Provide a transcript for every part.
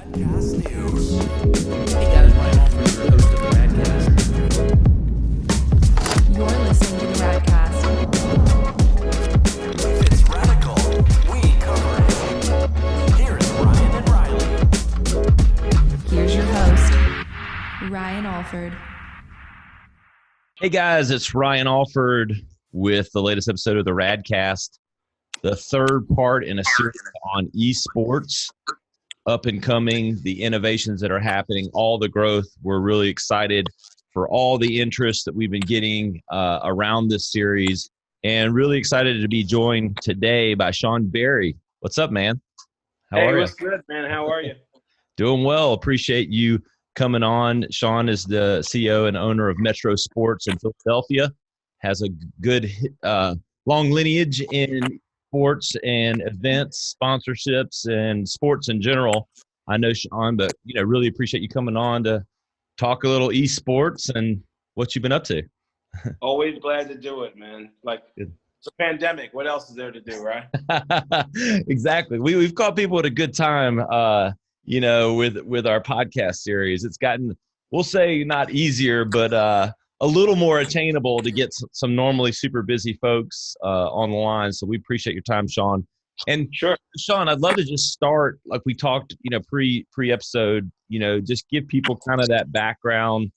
Radcast News. Hey guys, Ryan Alford, your host of the Radcast. You're listening to the Radcast. If it's radical, we cover it. Here's Ryan and Riley. Here's your host, Ryan Alford. Hey guys, it's Ryan Alford with the latest episode of the Radcast, the third part in a series on eSports, up and coming, the innovations that are happening, all the growth. We're really excited for all the interest that we've been getting around this series, and really excited to be joined today by Shaon Berry. What's up, man? How are you? What's good, man? How are you? Doing well. Appreciate you coming on. Shaon is the CEO and owner of Metro Sports in Philadelphia, has a good long lineage in sports and events, sponsorships, and sports in general. I know, Shaon, but really appreciate you coming on to talk a little esports and what you've been up to. Always glad to do it, man. Good. It's a pandemic. What else is there to do, right? Exactly. We've caught people at a good time, with our podcast series. It's gotten, we'll say, not easier, but a little more attainable to get some normally super busy folks on the line. So we appreciate your time, Shaon. And Sure. Shaon, I'd love to just start like we talked, pre-episode, just give people kind of that background,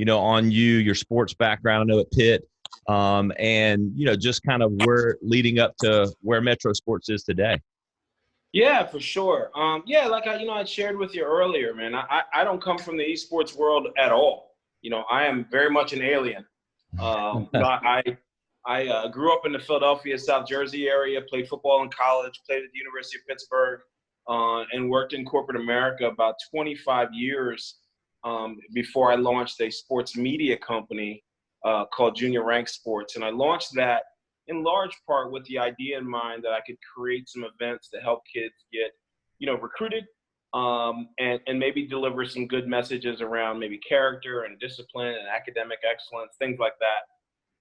on you, your sports background. I know at Pitt, and just kind of where leading up to where Metro Sports is today. Yeah, for sure. Like I shared with you earlier, man. I don't come from the esports world at all. I am very much an alien. I grew up in the Philadelphia, South Jersey area, played football in college, played at the University of Pittsburgh, and worked in corporate America about 25 years before I launched a sports media company called Junior Rank Sports. And I launched that in large part with the idea in mind that I could create some events to help kids get, recruited, and maybe deliver some good messages around maybe character and discipline and academic excellence, things like that.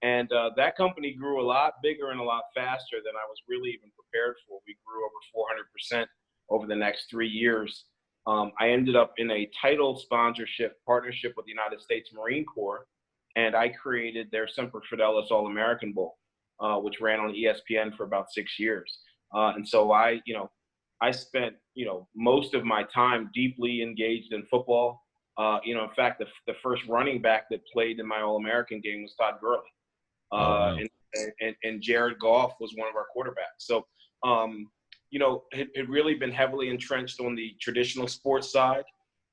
And that company grew a lot bigger and a lot faster than I was really even prepared for. We grew over 400% over the next 3 years. I ended up in a title sponsorship partnership with the United States Marine Corps, and I created their Semper Fidelis All-American Bowl, which ran on ESPN for about 6 years. And so I spent, most of my time deeply engaged in football. In fact, the first running back that played in my All-American game was Todd Gurley. And Jared Goff was one of our quarterbacks. So, it really been heavily entrenched on the traditional sports side,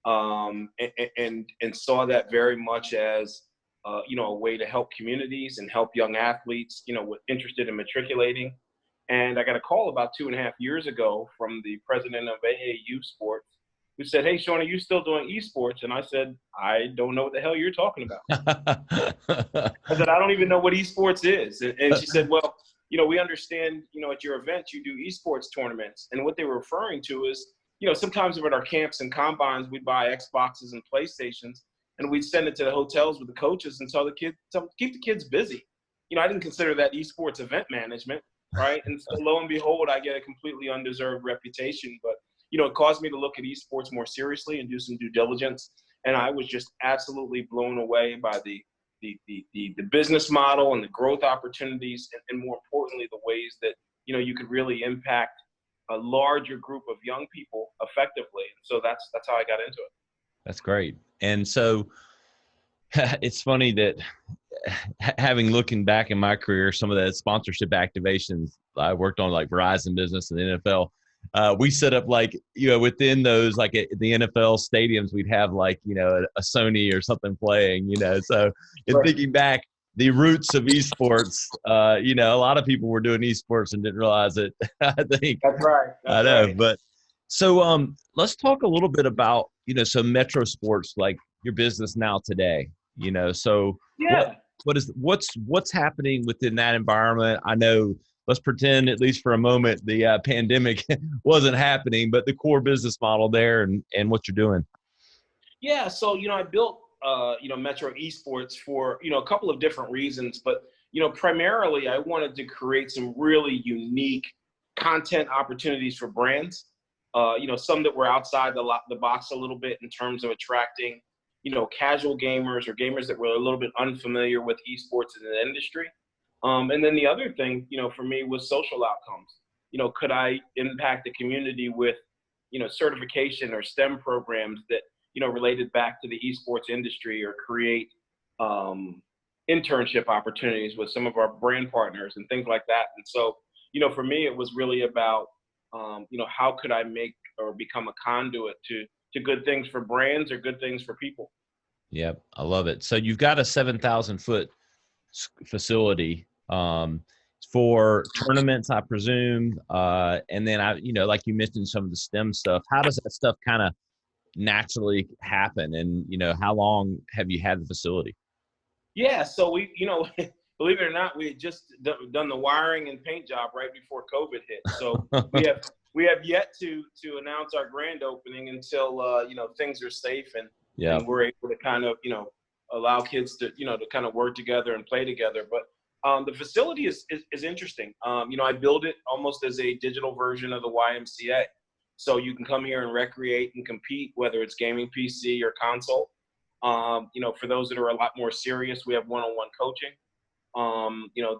and saw that very much as, a way to help communities and help young athletes, interested in matriculating. And I got a call about 2.5 years ago from the president of AAU Sports, who said, "Hey, Shaon, are you still doing esports?" And I said, "I don't know what the hell you're talking about." I said, "I don't even know what esports is." And she said, "Well, we understand, at your events, you do esports tournaments." And what they were referring to is, sometimes at our camps and combines, we'd buy Xboxes and PlayStations, and we'd send it to the hotels with the coaches and tell keep the kids busy. I didn't consider that esports event management, right? And so lo and behold, I get a completely undeserved reputation. But, it caused me to look at esports more seriously and do some due diligence. And I was just absolutely blown away by the business model and the growth opportunities, and more importantly, the ways that, you could really impact a larger group of young people effectively. And so that's how I got into it. That's great. And so it's funny that looking back in my career, some of the sponsorship activations I worked on, like Verizon Business and the NFL, we set up within those, like at the NFL stadiums, we'd have a Sony or something playing, so Right. Thinking back, the roots of esports, a lot of people were doing esports and didn't realize it. I think That's right. I know, but so let's talk a little bit about, so Metro Sports, like your business now today, so Yeah. what's happening within that environment? I know, let's pretend at least for a moment the pandemic wasn't happening, but the core business model there and what you're doing. Yeah. So, I built, Metro Esports for, a couple of different reasons, but, primarily I wanted to create some really unique content opportunities for brands some that were outside the box a little bit in terms of attracting, casual gamers or gamers that were a little bit unfamiliar with esports in the industry. And then the other thing, for me was social outcomes. Could I impact the community with, certification or STEM programs that, related back to the esports industry, or create internship opportunities with some of our brand partners and things like that. And so, for me, it was really about, how could I make or become a conduit to good things for brands or good things for people. Yep, I love it. So you've got a 7,000-foot facility for tournaments, I presume, and then like you mentioned, some of the STEM stuff. How does that stuff kind of naturally happen? And how long have you had the facility? Yeah, so we, believe it or not, we had just done the wiring and paint job right before COVID hit. So we have yet to announce our grand opening until things are safe and we're able to kind of allow kids to to kind of work together and play together. But the facility is interesting. I build it almost as a digital version of the YMCA, so you can come here and recreate and compete, whether it's gaming PC or console. For those that are a lot more serious, we have one-on-one coaching.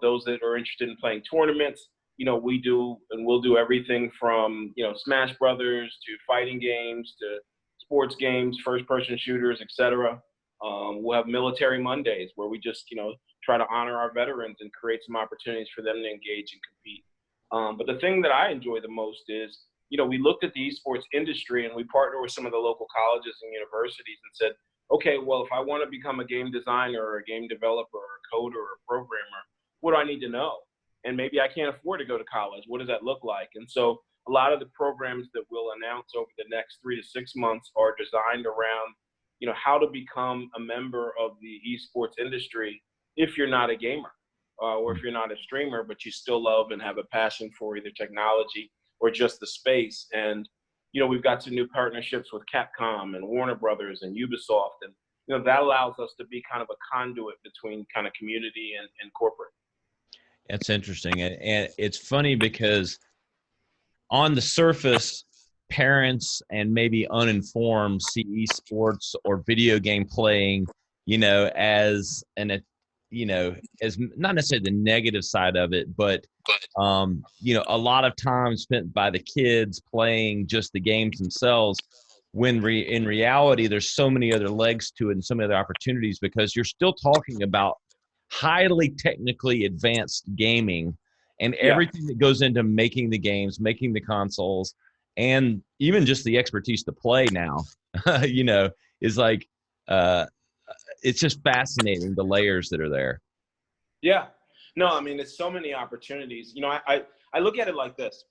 Those that are interested in playing tournaments, we do and we'll do everything from, Smash Brothers to fighting games to sports games, first-person shooters, etc. We'll have Military Mondays where we just, try to honor our veterans and create some opportunities for them to engage and compete. But the thing that I enjoy the most is, we looked at the esports industry and we partnered with some of the local colleges and universities and said, okay, well, if I want to become a game designer or a game developer or a coder or a programmer, what do I need to know? And maybe I can't afford to go to college. What does that look like? And so a lot of the programs that we'll announce over the next 3 to 6 months are designed around, how to become a member of the esports industry if you're not a gamer or if you're not a streamer, but you still love and have a passion for either technology or just the space. And we've got some new partnerships with Capcom and Warner Brothers and Ubisoft. And, that allows us to be kind of a conduit between kind of community and corporate. That's interesting. And it's funny because on the surface, parents and maybe uninformed see esports or video game playing, as as not necessarily the negative side of it, but a lot of time spent by the kids playing just the games themselves, when in reality there's so many other legs to it and so many other opportunities, because you're still talking about highly technically advanced gaming and everything that goes into making the games, making the consoles, and even just the expertise to play now is like it's just fascinating, the layers that are there. Yeah. No, I mean, it's so many opportunities. I look at it like this.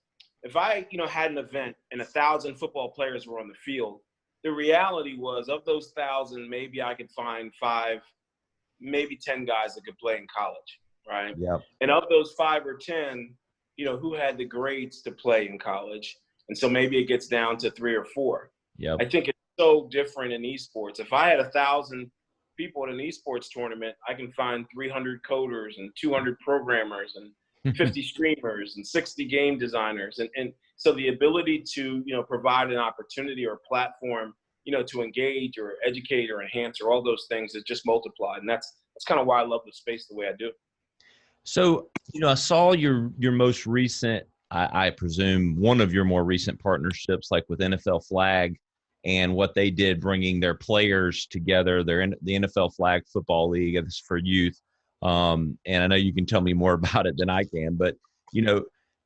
If I, had an event and 1,000 football players were on the field, the reality was, of those 1,000, maybe I could find 5, maybe 10 guys that could play in college, right? Yeah. And of those 5 or 10, who had the grades to play in college. And so maybe it gets down to 3 or 4. Yeah. I think it's so different in esports. If I had 1,000 people at an esports tournament, I can find 300 coders and 200 programmers and 50 streamers and 60 game designers. And so the ability to, provide an opportunity or a platform, to engage or educate or enhance or all those things is just multiplied. And that's kind of why I love the space the way I do. So, I saw your most recent, I presume one of your more recent partnerships, like with NFL Flag, and what they did, bringing their players together. They're in the NFL Flag Football League. It's for youth. And I know you can tell me more about it than I can, but,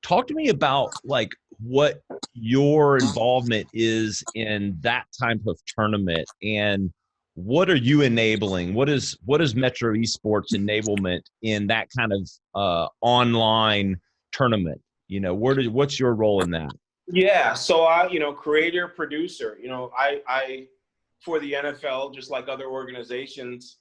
talk to me about like what your involvement is in that type of tournament, and what are you enabling? What is Metro Esports enablement in that kind of online tournament? What's your role in that? Yeah, so I, creator, producer, I for the NFL, just like other organizations,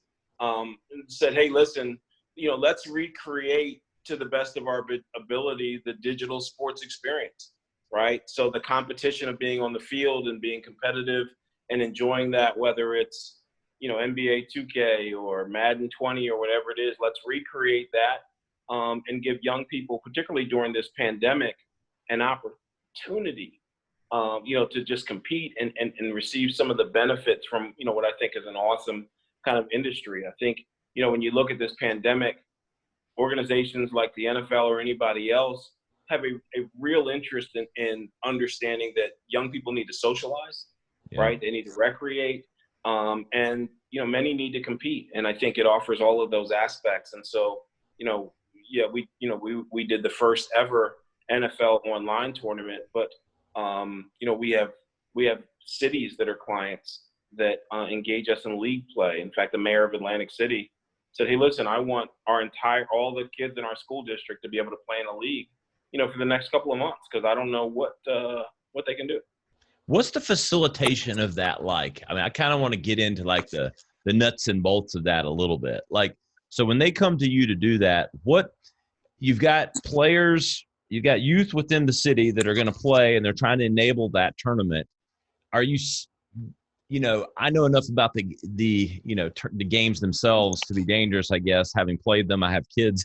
said, hey, listen, let's recreate to the best of our ability the digital sports experience, right? So the competition of being on the field and being competitive and enjoying that, whether it's, NBA 2K or Madden 20 or whatever it is, let's recreate that and give young people, particularly during this pandemic, an opportunity to just compete and receive some of the benefits from, what I think is an awesome kind of industry. I think, when you look at this pandemic, organizations like the NFL or anybody else have a real interest in understanding that young people need to socialize, Yeah. right? They need to recreate, and many need to compete. And I think it offers all of those aspects. And so, yeah, we did the first ever NFL online tournament, but we have cities that are clients that engage us in league play. In fact, the mayor of Atlantic City said, "Hey, listen, I want all the kids in our school district to be able to play in a league, for the next couple of months, because I don't know what they can do." What's the facilitation of that like? I mean, I kind of want to get into like the nuts and bolts of that a little bit. Like, so when they come to you to do that, what you've got players, you've got youth within the city that are going to play, and they're trying to enable that tournament. Are you, I know enough about the games themselves to be dangerous, I guess, having played them. I have kids,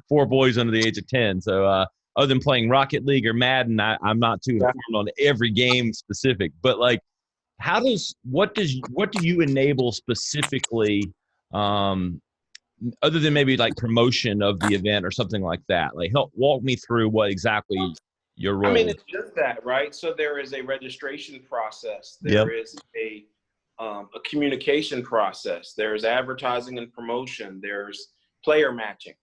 4 boys under the age of 10. So other than playing Rocket League or Madden, I'm not too informed on every game specific. But like, what do you enable specifically, other than maybe like promotion of the event or something like that? Like, walk me through what exactly your role I mean, is. it's just that, right? So there is a registration process. Yep. There is a communication process. There's advertising and promotion. There's player matching.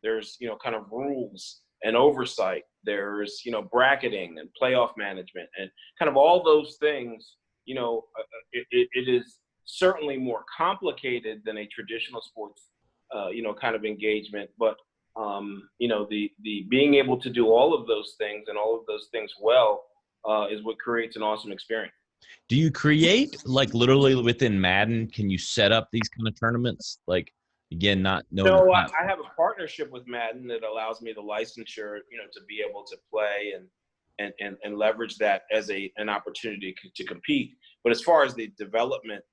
There's kind of rules and oversight. There's bracketing and playoff management and kind of all those things. It is certainly more complicated than a traditional sports kind of engagement, but the being able to do all of those things and all of those things well is what creates an awesome experience. Do you create, like, literally within Madden? Can you set up these kind of tournaments? Like, again, not knowing. No, I have a partnership with Madden that allows me the licensure, to be able to play and leverage that as an opportunity to compete. But as far as the development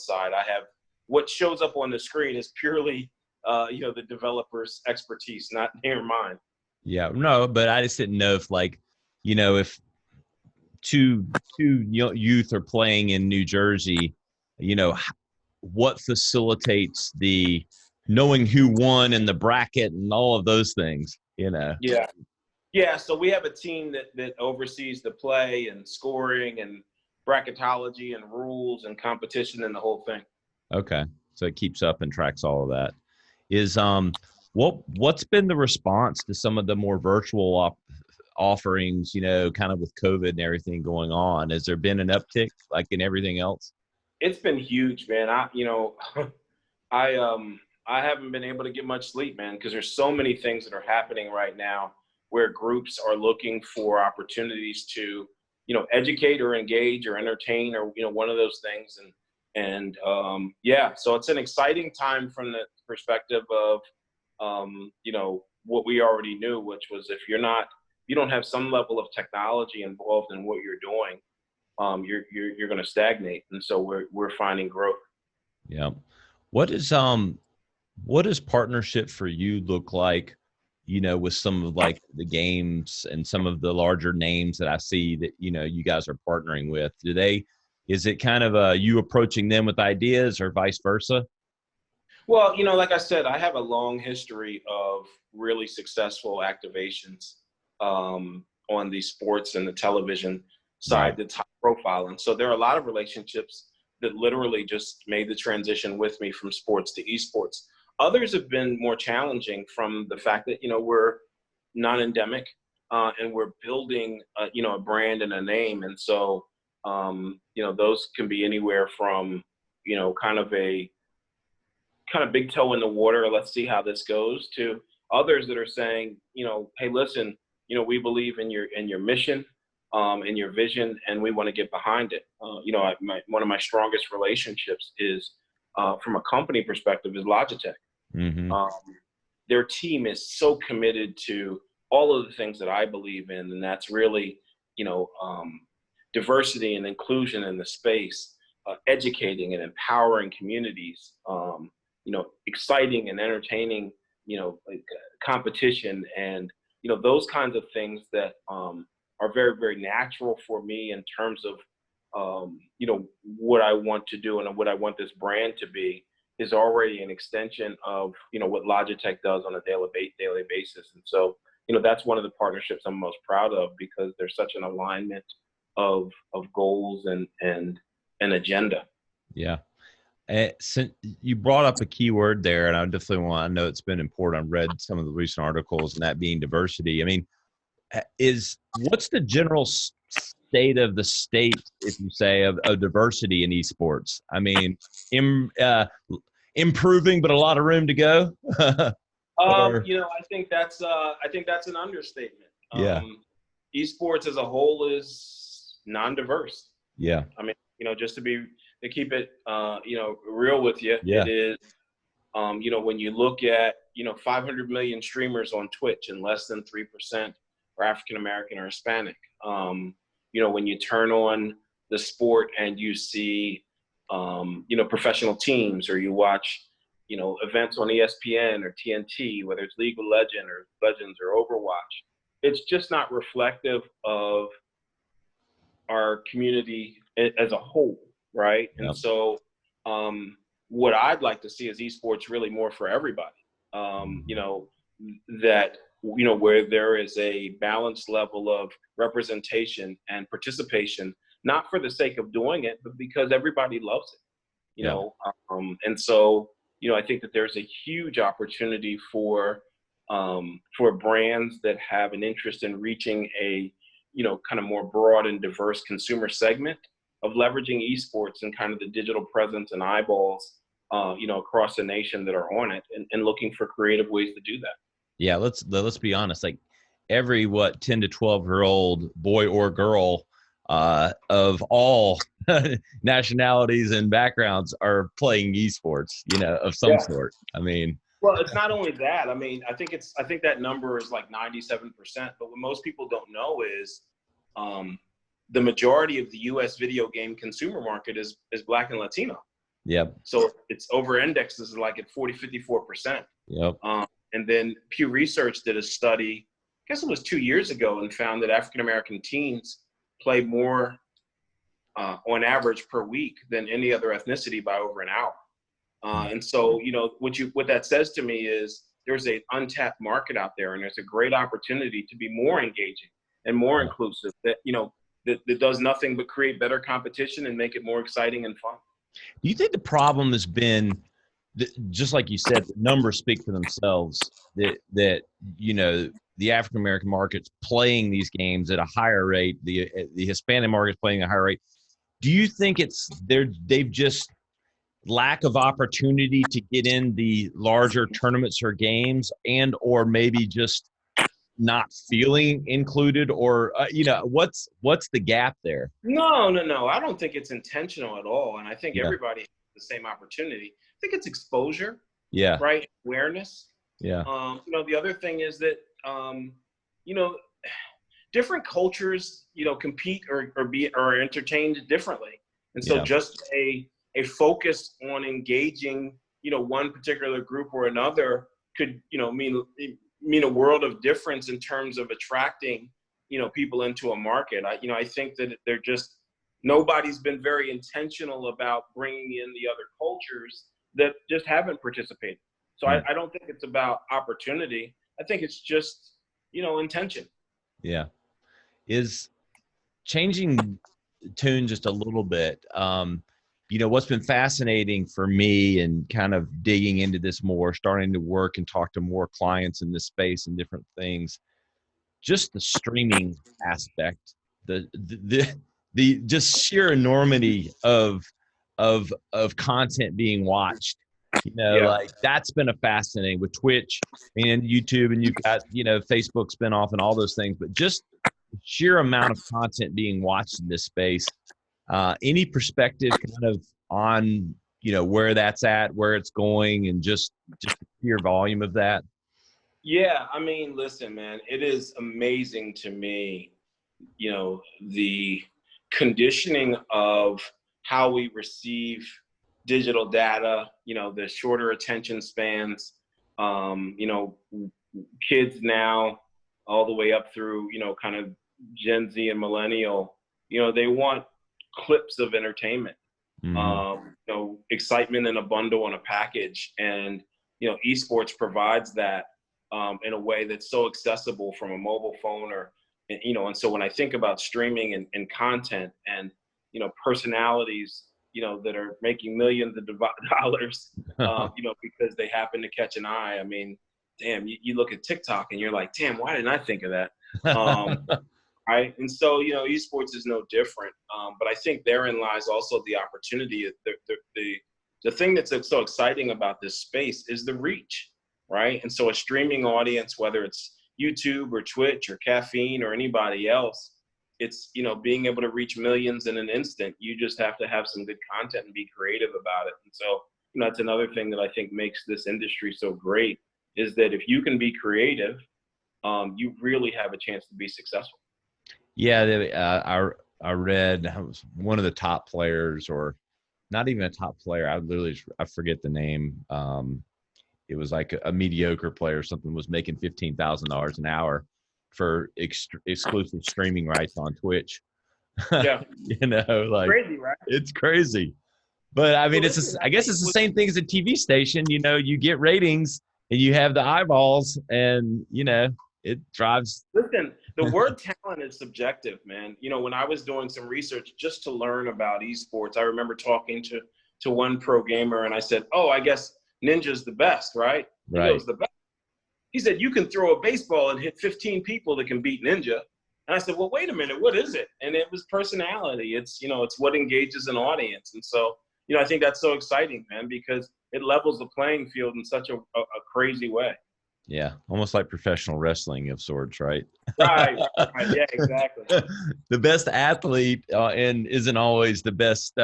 side, I have what shows up on the screen is purely the developer's expertise, not near mine. Yeah, no, but I just didn't know if, like, if two youth are playing in New Jersey, what facilitates the knowing who won in the bracket and all of those things, Yeah. So we have a team that oversees the play and scoring and bracketology and rules and competition and the whole thing. Okay, so it keeps up and tracks all of that. Is what's been the response to some of the more virtual offerings, kind of with COVID and everything going on? Has there been an uptick like in everything else? It's been huge, man. I haven't been able to get much sleep, man, because there's so many things that are happening right now where groups are looking for opportunities to, educate or engage or entertain or, one of those things. And so it's an exciting time from the perspective of, what we already knew, which was if you don't have some level of technology involved in what you're doing, you're going to stagnate. And so we're finding growth. Yeah. What does partnership for you look like, with some of like the games and some of the larger names that I see that, you guys are partnering with? Is it kind of you approaching them with ideas or vice versa? Well, like I said, I have a long history of really successful activations on the sports and the television side, Right. that's high profile. And so there are a lot of relationships that literally just made the transition with me from sports to eSports. Others have been more challenging from the fact that, we're non-endemic and we're building, a brand and a name. And so, those can be anywhere from, kind of big toe in the water, let's see how this goes, to others that are saying, hey, listen, we believe in your mission, in your vision, and we want to get behind it. One of my strongest relationships is, from a company perspective, is Logitech. Mm-hmm. Their team is so committed to all of the things that I believe in, and that's really, diversity and inclusion in the space, educating and empowering communities, exciting and entertaining, competition, and those kinds of things that are very, very natural for me in terms of, what I want to do and what I want this brand to be is already an extension of, what Logitech does on a daily basis. And so, that's one of the partnerships I'm most proud of because there's such an alignment of goals and an agenda. Yeah. Since you brought up a key word there, and I definitely want to know it's been important. I've read some of the recent articles, and that being diversity. I mean, what's the general state of the state, if you say, of diversity in esports? I mean, improving, but a lot of room to go. Or, I think that's an understatement. yeah, Esports as a whole is non-diverse. yeah, I mean, just to keep it, real with you, yeah, it is, when you look at, 500 million streamers on Twitch and less than 3% are African American or Hispanic. When you turn on the sport and you see, professional teams, or you watch, events on ESPN or TNT, whether it's League of Legends or Overwatch, it's just not reflective of our community as a whole, right? yeah, And so, what I'd like to see is esports really more for everybody. That where there is a balanced level of representation and participation, not for the sake of doing it, but because everybody loves it. yeah, And so, I think that there's a huge opportunity for brands that have an interest in reaching a kind of more broad and diverse consumer segment of leveraging esports and kind of the digital presence and eyeballs, across the nation that are on it, and looking for creative ways to do that. yeah. Let's be honest. Like every 10 to 12-year-old boy or girl of all nationalities and backgrounds are playing esports, of some Yeah. sort. I mean, Well, it's not only that. I mean, I think that number is like 97%. But what most people don't know is, the majority of the U.S. video game consumer market is Black and Latino. yep, So it's over indexed is like at 54%. yep, And then Pew Research did a study, I guess it was 2 years ago, and found that African American teens play more on average per week than any other ethnicity by over an hour. And so, what that says to me is there's an untapped market out there, and there's a great opportunity to be more engaging and more inclusive. That does nothing but create better competition and make it more exciting and fun. Do you think the problem has been, just like you said, the numbers speak for themselves, that the African American market's playing these games at a higher rate, the Hispanic market's playing at a higher rate? Do you think they've just lack of opportunity to get in the larger tournaments or games, and or maybe just not feeling included, or what's the gap there? No. I don't think it's intentional at all. And I think Yeah, everybody has the same opportunity. I think it's exposure, yeah, right? Awareness. yeah, The other thing is that, different cultures, compete or are entertained differently. And so yeah, just a focus on engaging, one particular group or another could, mean a world of difference in terms of attracting, people into a market. I think that nobody's been very intentional about bringing in the other cultures that just haven't participated. So I don't think it's about opportunity. I think it's just, intention. yeah. Is changing tune just a little bit. What's been fascinating for me and kind of digging into this more, starting to work and talk to more clients in this space and different things, just the streaming aspect, the just sheer enormity of content being watched. Yeah. Like that's been a fascinating with Twitch and YouTube, and you've got Facebook spinoff and all those things, but just the sheer amount of content being watched in this space. Any perspective kind of on where that's at, where it's going, and just the sheer volume of that? Yeah, I mean, listen, man, it is amazing to me, the conditioning of how we receive digital data, the shorter attention spans, kids now all the way up through, kind of Gen Z and millennial, they want clips of entertainment, excitement in a bundle and a package. And, esports provides that in a way that's so accessible from a mobile phone and so when I think about streaming and content and, personalities, that are making millions of dollars, because they happen to catch an eye. I mean, damn, you look at TikTok and you're like, damn, why didn't I think of that? Right. And so, esports is no different. But I think therein lies also the opportunity. The thing that's so exciting about this space is the reach, right? And so a streaming audience, whether it's YouTube or Twitch or Caffeine or anybody else, it's, being able to reach millions in an instant. You just have to have some good content and be creative about it. And so, that's another thing that I think makes this industry so great is that if you can be creative, you really have a chance to be successful. Yeah, I read I was one of the top players, or not even a top player. I forget the name. It was like a mediocre player or something, was making $15,000 an hour for exclusive streaming rights on Twitch. Yeah. Like Crazy, right? It's crazy. But I mean, I guess it's the same thing as a TV station. You get ratings and you have the eyeballs, and it drives. Listen, the word talent is subjective, man. When I was doing some research just to learn about esports, I remember talking to one pro gamer, and I said, "Oh, I guess Ninja's the best, right?" Right. He goes, "The best." He said, "You can throw a baseball and hit 15 people that can beat Ninja." And I said, "Well, wait a minute, what is it?" And it was personality. It's it's what engages an audience, and so I think that's so exciting, man, because it levels the playing field in such a crazy way. Yeah, almost like professional wrestling of sorts, right? Right. Yeah, exactly. The best athlete and isn't always the best,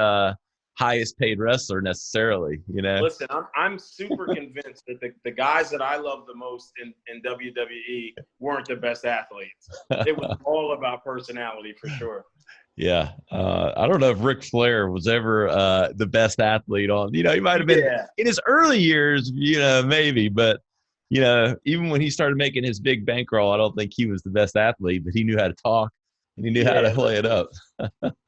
highest paid wrestler necessarily. Listen, I'm super convinced that the guys that I love the most in WWE weren't the best athletes. It was all about personality for sure. Yeah, I don't know if Ric Flair was ever the best athlete on. He might have been in his early years, maybe, but even when he started making his big bankroll, I don't think he was the best athlete, but he knew how to talk and he knew how to play it up.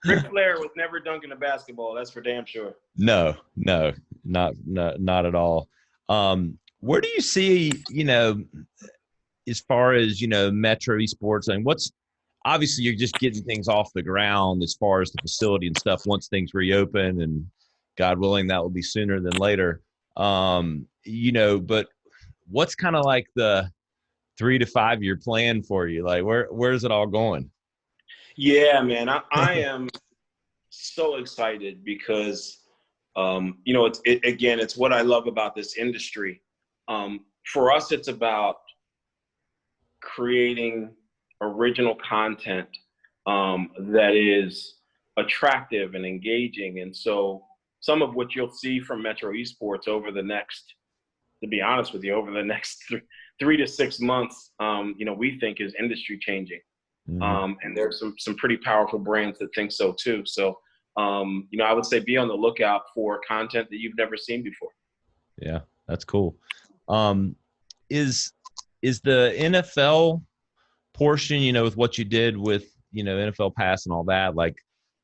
Ric Flair was never dunking a basketball. That's for damn sure. No, not at all. Where do you see, as far as, Metro Esports, and obviously you're just getting things off the ground as far as the facility and stuff once things reopen, and God willing, that will be sooner than later. But what's kind of like the 3 to 5 year plan for you? Like where's it all going? Yeah, man, I am so excited because, it's what I love about this industry. For us, it's about creating original content that is attractive and engaging. And so some of what you'll see from Metro Esports over the next 3 to 6 months, we think is industry changing. Mm-hmm. And there's some pretty powerful brands that think so too. So, I would say be on the lookout for content that you've never seen before. Yeah, that's cool. Is the NFL portion, with what you did with, NFL Pass and all that, like,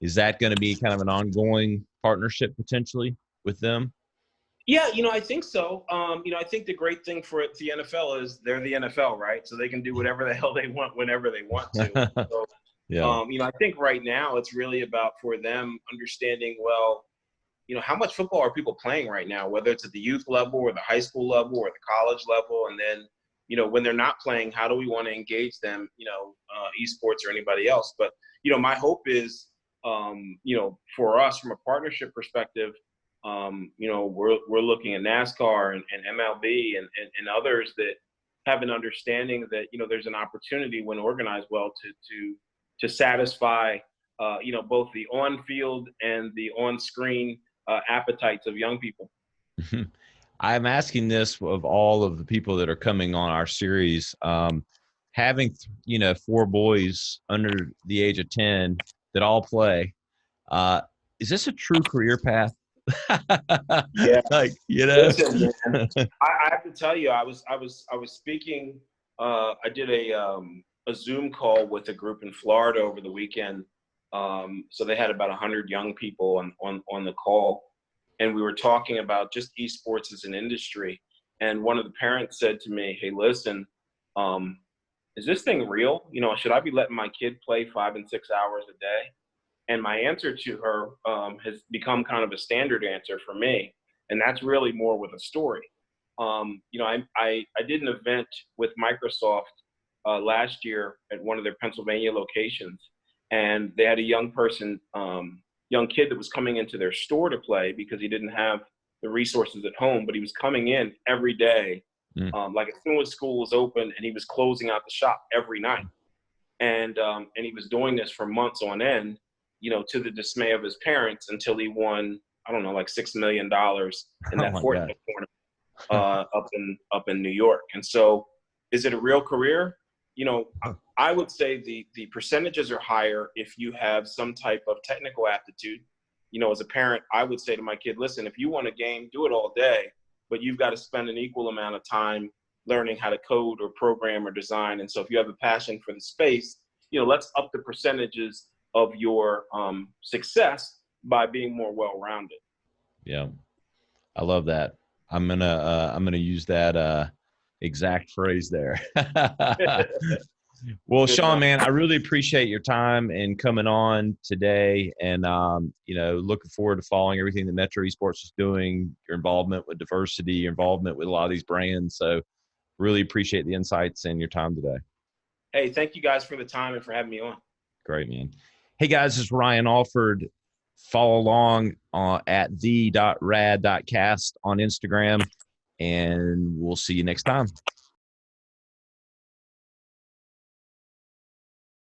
is that going to be kind of an ongoing partnership potentially with them? Yeah, I think so. I think the great thing for the NFL is they're the NFL, right? So they can do whatever the hell they want whenever they want to. So, yeah. I think right now it's really about for them understanding, well, how much football are people playing right now, whether it's at the youth level or the high school level or the college level. And then, when they're not playing, how do we want to engage them, esports or anybody else? But, my hope is, for us from a partnership perspective, we're looking at NASCAR and MLB and others that have an understanding that, there's an opportunity when organized well to satisfy, both the on-field and the on-screen appetites of young people. I'm asking this of all of the people that are coming on our series, having, 4 boys under the age of 10 that all play. Is this a true career path? Yeah. Listen, man, I have to tell you, I was speaking, I did a a Zoom call with a group in Florida over the weekend. So they had about 100 young people on the call, and we were talking about just esports as an industry. And one of the parents said to me, "Hey, listen, is this thing real? You know, should I be letting my kid play 5 and 6 hours a day?" And my answer to her has become kind of a standard answer for me, and that's really more with a story. You know, I did an event with Microsoft last year at one of their Pennsylvania locations, and they had a young person, young kid that was coming into their store to play because he didn't have the resources at home, but he was coming in every day, like as soon as school was open, and he was closing out the shop every night, and he was doing this for months on end, you know, to the dismay of his parents, until he won, I don't know, like $6 million in that Oh my Fortnite tournament up in New York. And so, is it a real career? You know, I would say the percentages are higher if you have some type of technical aptitude. You know, as a parent, I would say to my kid, listen, if you want a game, do it all day, but you've got to spend an equal amount of time learning how to code or program or design. And so if you have a passion for the space, you know, let's up the percentages of your success by being more well-rounded. Yeah, I love that. I'm gonna use that exact phrase there. Well, Good Shaon, enough. man, I really appreciate your time and coming on today, and you know, looking forward to following everything that Metro Esports is doing. Your involvement with diversity, your involvement with a lot of these brands. So, really appreciate the insights and your time today. Hey, thank you guys for the time and for having me on. Great, man. Hey, guys, this is Ryan Alford. Follow along at the.rad.cast on Instagram, and we'll see you next time.